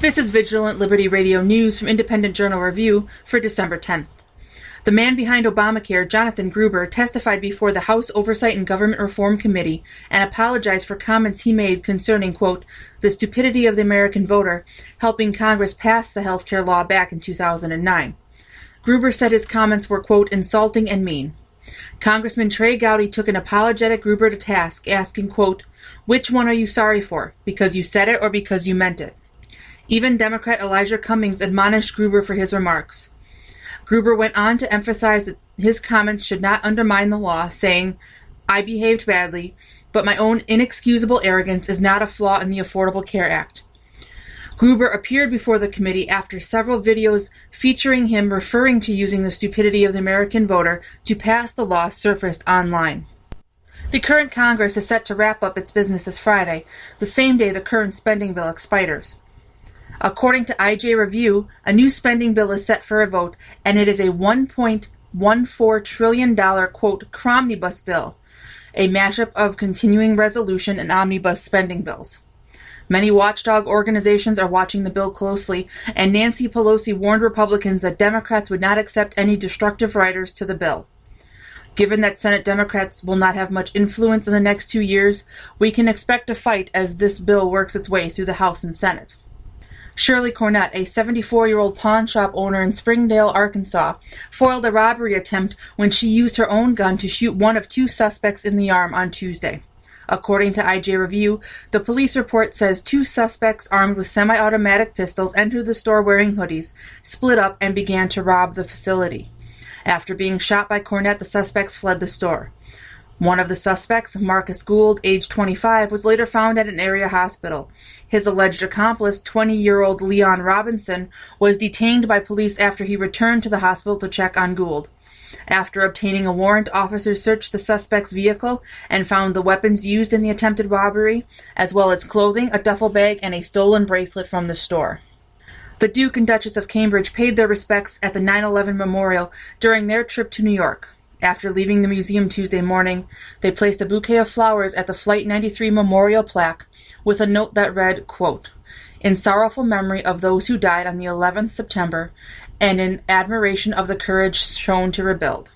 This is Vigilant Liberty Radio News from Independent Journal Review for December 10th. The man behind Obamacare, Jonathan Gruber, testified before the House Oversight and Government Reform Committee and apologized for comments he made concerning, quote, the stupidity of the American voter, helping Congress pass the health care law back in 2009. Gruber said his comments were, quote, insulting and mean. Congressman Trey Gowdy took an apologetic Gruber to task, asking, quote, which one are you sorry for, because you said it or because you meant it? Even Democrat Elijah Cummings admonished Gruber for his remarks. Gruber went on to emphasize that his comments should not undermine the law, saying, I behaved badly, but my own inexcusable arrogance is not a flaw in the Affordable Care Act. Gruber appeared before the committee after several videos featuring him referring to using the stupidity of the American voter to pass the law surfaced online. The current Congress is set to wrap up its business this Friday, the same day the current spending bill expires. According to IJ Review, a new spending bill is set for a vote, and it is a $1.14 trillion, quote, cromnibus bill, a mashup of continuing resolution and omnibus spending bills. Many watchdog organizations are watching the bill closely, and Nancy Pelosi warned Republicans that Democrats would not accept any destructive riders to the bill. Given that Senate Democrats will not have much influence in the next 2 years, we can expect a fight as this bill works its way through the House and Senate. Shirley Cornett, a 74-year-old pawn shop owner in Springdale, Arkansas, foiled a robbery attempt when she used her own gun to shoot one of two suspects in the arm on Tuesday. According to IJ Review, the police report says two suspects armed with semi-automatic pistols entered the store wearing hoodies, split up, and began to rob the facility. After being shot by Cornett, the suspects fled the store. One of the suspects, Marcus Gould, age 25, was later found at an area hospital. His alleged accomplice, 20-year-old Leon Robinson, was detained by police after he returned to the hospital to check on Gould. After obtaining a warrant, officers searched the suspect's vehicle and found the weapons used in the attempted robbery, as well as clothing, a duffel bag, and a stolen bracelet from the store. The Duke and Duchess of Cambridge paid their respects at the 9/11 memorial during their trip to New York. After leaving the museum Tuesday morning, they placed a bouquet of flowers at the Flight 93 memorial plaque with a note that read, quote, in sorrowful memory of those who died on the 11th September and in admiration of the courage shown to rebuild.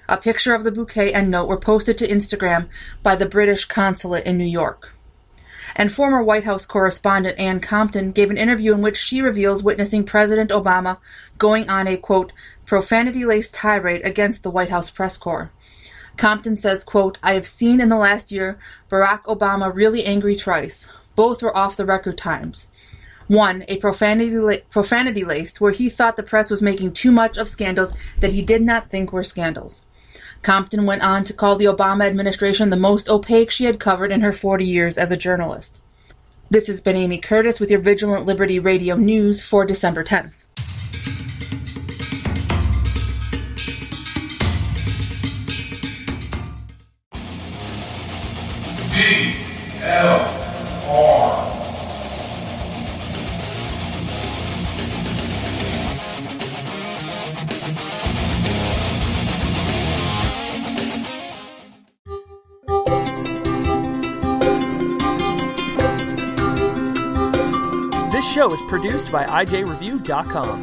A picture of the bouquet and note were posted to Instagram by the British consulate in New York. And former White House correspondent Ann Compton gave an interview in which she reveals witnessing President Obama going on a, quote, profanity-laced tirade against the White House press corps. Compton says, quote, I have seen in the last year Barack Obama really angry twice. Both were off-the-record times. One, a profanity-laced, where he thought the press was making too much of scandals that he did not think were scandals. Compton went on to call the Obama administration the most opaque she had covered in her 40 years as a journalist. This has been Amy Curtis with your Vigilant Liberty Radio News for December 10th. This show is produced by IJReview.com.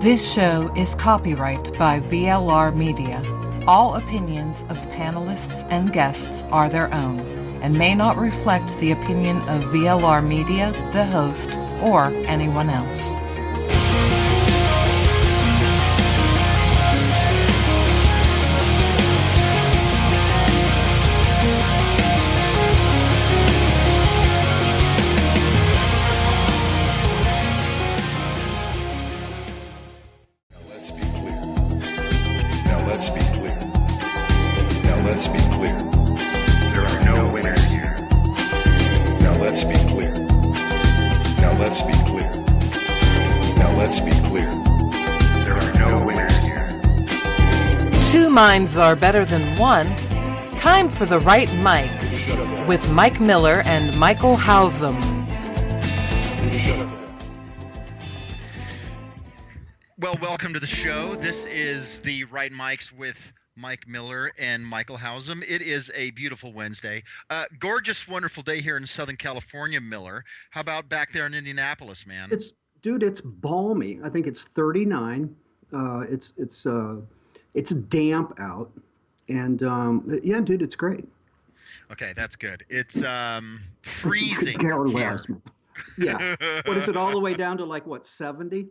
This show is copyright by VLR Media. All opinions of panelists and guests are their own and may not reflect the opinion of VLR Media, the host, or anyone else. Let's be clear. There are no winners here. Now let's be clear. Now let's be clear. Now let's be clear. There are no winners here. Two minds are better than one. Time for the right mics with Mike Miller and Michael Hausum. Well, welcome to the show. This is the Right Mics with Mike Miller and Michael Hausum. It is a beautiful Wednesday. Gorgeous, wonderful day here in Southern California, Miller. How about back there in Indianapolis, man? It's balmy. I think it's 39. It's damp out, and yeah, dude, it's great. Okay, that's good. It's freezing Care here. less, man. Yeah. What is it? All the way down to like what, 70?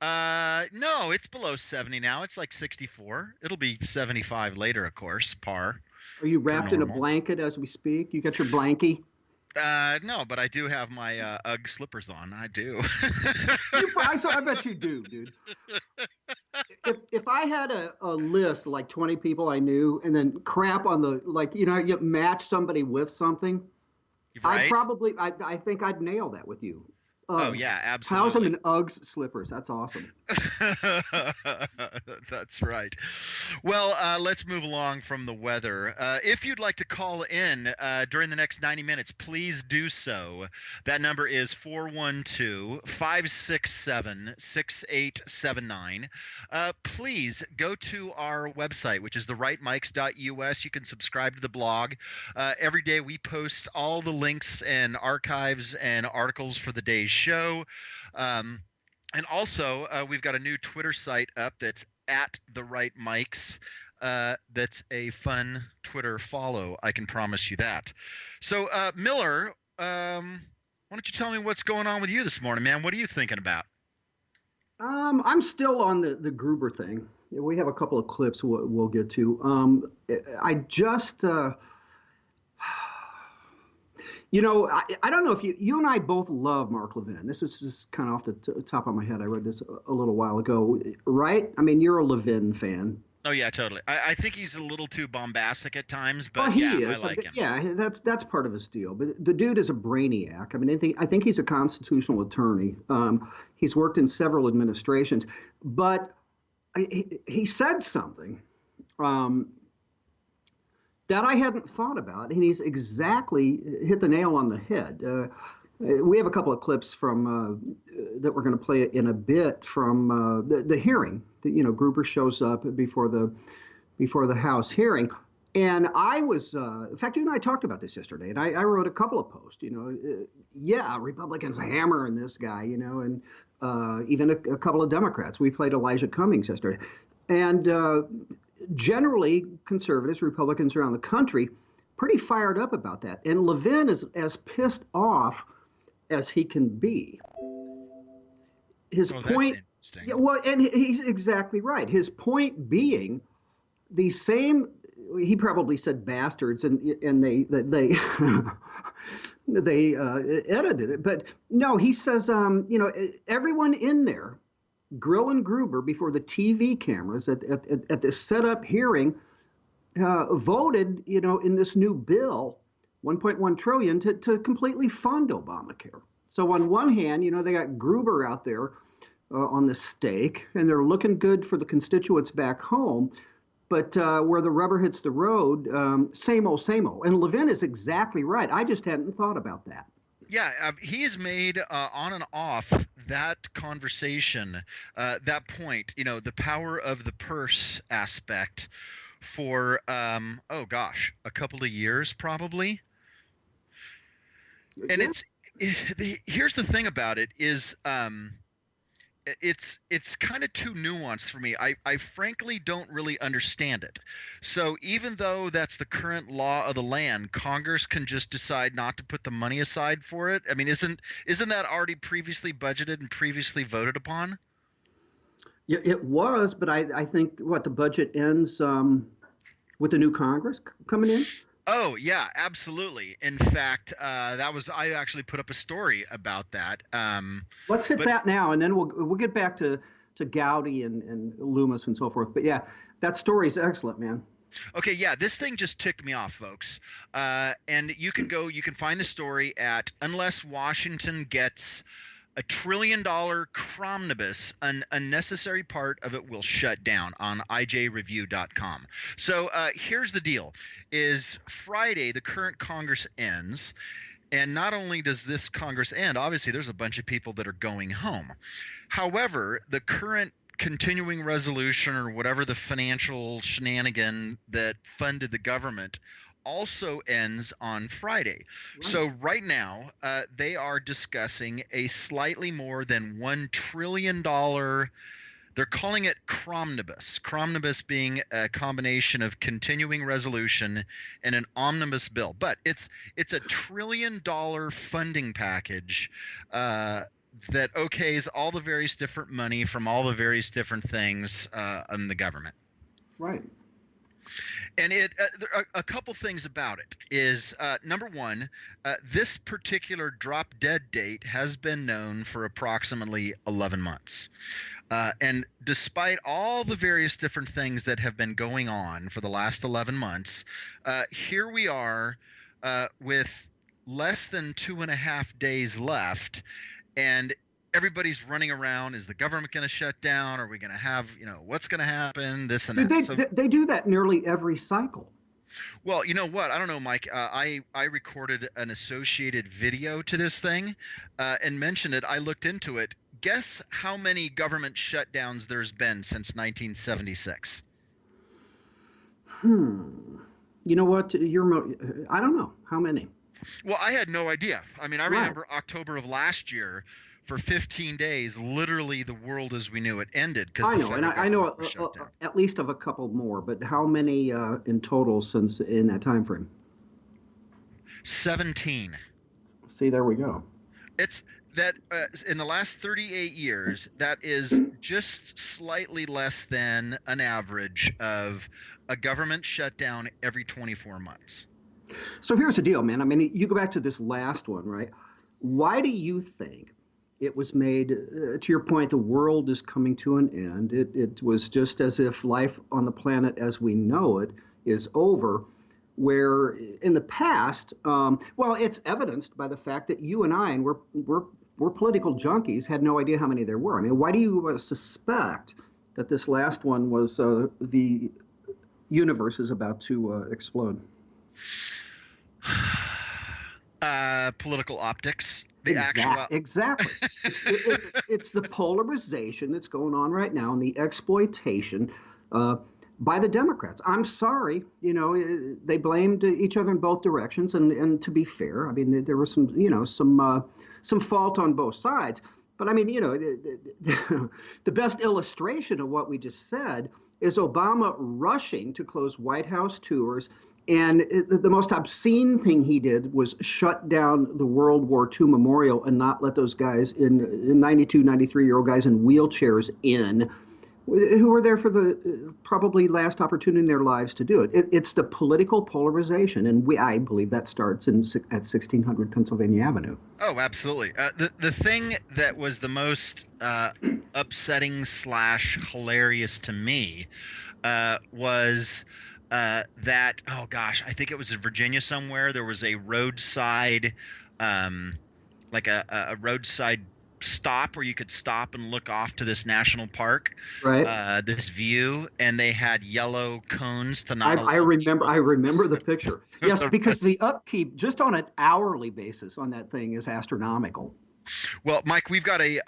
No, it's below 70 now. It's like 64. It'll be 75 later, of course, par. Are you wrapped in a normal. blanket as we speak? You got your blankie? No, but I do have my UGG slippers on. I do. I bet you do, dude. If I had a list of like 20 people I knew and then crap on the, like, you match somebody with something, Right? I think I'd nail that with you. Oh, Uggs. yeah, absolutely. Hausum and Uggs slippers. That's awesome. That's right. Well, let's move along from the weather. If you'd like to call in during the next 90 minutes, please do so. That number is 412-567-6879. Please go to our website, which is therightmics.us. You can subscribe to the blog. Every day we post all the links and archives and articles for the day's show. And also, we've got a new Twitter site up that's at The Right Mics. That's a fun Twitter follow. I can promise you that. So, Miller, why don't you tell me what's going on with you this morning, man? What are you thinking about? I'm still on the Gruber thing. We have a couple of clips we'll get to. I just... I don't know if you and I both love Mark Levin. This is just kind of off the top of my head. I read this a little while ago, right? I mean, you're a Levin fan. Oh, yeah, totally. I think he's a little too bombastic at times, but He yeah, is. I like him. Yeah, that's part of his deal. But the dude is a brainiac. I mean, I think he's a constitutional attorney. He's worked in several administrations. But he said something that I hadn't thought about, and he's exactly hit the nail on the head. We have a couple of clips from that we're going to play in a bit from the hearing. Gruber shows up before the House hearing, and I was, in fact, you and I talked about this yesterday, and I wrote a couple of posts. Yeah, Republicans hammering this guy, and even a couple of Democrats. We played Elijah Cummings yesterday, and generally, conservatives, Republicans around the country, pretty fired up about that. And Levin is as pissed off as he can be. His point, that's interesting. yeah, well, and he's exactly right. His point being, the same. He probably said bastards, and they they edited it. But no, he says, everyone in there, grilling Gruber before the TV cameras at this setup hearing, voted, in this new bill, 1.1 trillion to completely fund Obamacare. So on one hand, they got Gruber out there on the stake, and they're looking good for the constituents back home. But where the rubber hits the road, same old, same old. And Levin is exactly right. I just hadn't thought about that. Yeah, he has made on and off that conversation, that point, the power of the purse aspect for, a couple of years probably. And here's the thing about it is, it's kind of too nuanced for me. I frankly don't really understand it. So even though that's the current law of the land, Congress can just decide not to put the money aside for it. I mean, isn't that already previously budgeted and previously voted upon? Yeah, it was, but I think the budget ends with the new Congress coming in. Oh, yeah, absolutely. In fact, I actually put up a story about that. Let's hit that now, and then we'll get back to Gowdy and Loomis and so forth. But yeah, that story is excellent, man. Okay, yeah, this thing just ticked me off, folks. And you can find the story at Unless Washington Gets $1 trillion cromnibus, an unnecessary part of it will shut down on ijreview.com. So here's the deal: is Friday the current Congress ends, And not only does this Congress end, obviously there's a bunch of people that are going home. However, the current continuing resolution, or whatever the financial shenanigan that funded the government, also ends on Friday. Right. So right now, they are discussing a slightly more than $1 trillion. They're calling it Cromnibus. Cromnibus being a combination of continuing resolution and an omnibus bill. But it's a $1 trillion funding package that okays all the various different money from all the various different things in the government. Right. And a couple things about it is, number one, this particular drop dead date has been known for approximately 11 months. And despite all the various different things that have been going on for the last 11 months, here we are with less than 2.5 days left, and everybody's running around. Is the government going to shut down? Are we going to have, what's going to happen? This and that. They do that nearly every cycle. Well, you know what? I don't know, Mike. I recorded an associated video to this thing and mentioned it. I looked into it. Guess how many government shutdowns there's been since 1976? You know what? I don't know. How many? Well, I had no idea. I mean, I remember October of last year, for 15 days, literally the world as we knew it ended. I know, and I know at least of a couple more, but how many in total since in that time frame? 17. See, there we go. It's that in the last 38 years, that is just slightly less than an average of a government shutdown every 24 months. So here's the deal, man. I mean, you go back to this last one, right? Why do you think it was made, to your point, the world is coming to an end? It was just as if life on the planet as we know it is over, where in the past, well, it's evidenced by the fact that you and I, and we're political junkies, had no idea how many there were. I mean, why do you suspect that this last one was the universe is about to explode? Political optics. Exactly. It's the polarization that's going on right now and the exploitation by the Democrats. I'm sorry, they blamed each other in both directions, and to be fair, I mean there was some fault on both sides. But I mean, the best illustration of what we just said is Obama rushing to close White House tours. And the most obscene thing he did was shut down the World War II memorial and not let those guys in 92, 93-year-old guys in wheelchairs in, who were there for the probably last opportunity in their lives to do it. It's the political polarization, and I believe that starts at 1600 Pennsylvania Avenue. Oh, absolutely. The thing that was the most upsetting / hilarious to me was that, oh gosh, I think it was in Virginia somewhere. There was a roadside, like a roadside stop where you could stop and look off to this national park, right? This view, and they had yellow cones to not. I remember the picture. Yes, because the upkeep just on an hourly basis on that thing is astronomical. Well, Mike, we've got a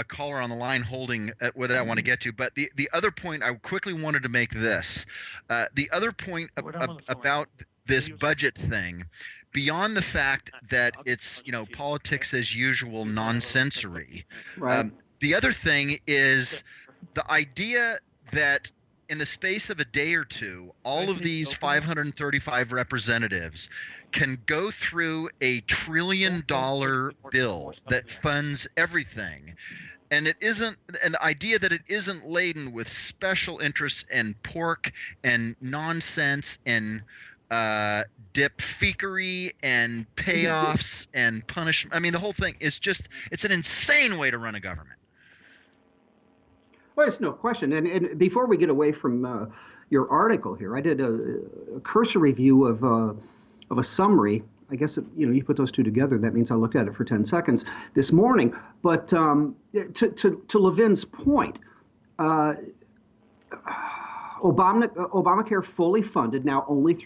caller on the line holding what I want to get to, but the other point I quickly wanted to make this, the other point about this budget thing, beyond the fact that it's politics as usual nonsensory, right. The other thing is the idea that in the space of a day or two, all of these 535 representatives can go through a $1 trillion bill that funds everything. And the idea that it isn't laden with special interests and pork and nonsense and dipfeakery and payoffs and punishment. I mean, the whole thing is it's an insane way to run a government. Well, it's no question. And before we get away from your article here, I did a cursory review of a summary. I guess, you put those two together. That means I looked at it for 10 seconds this morning. But to Levin's point, Obamacare fully funded, now only through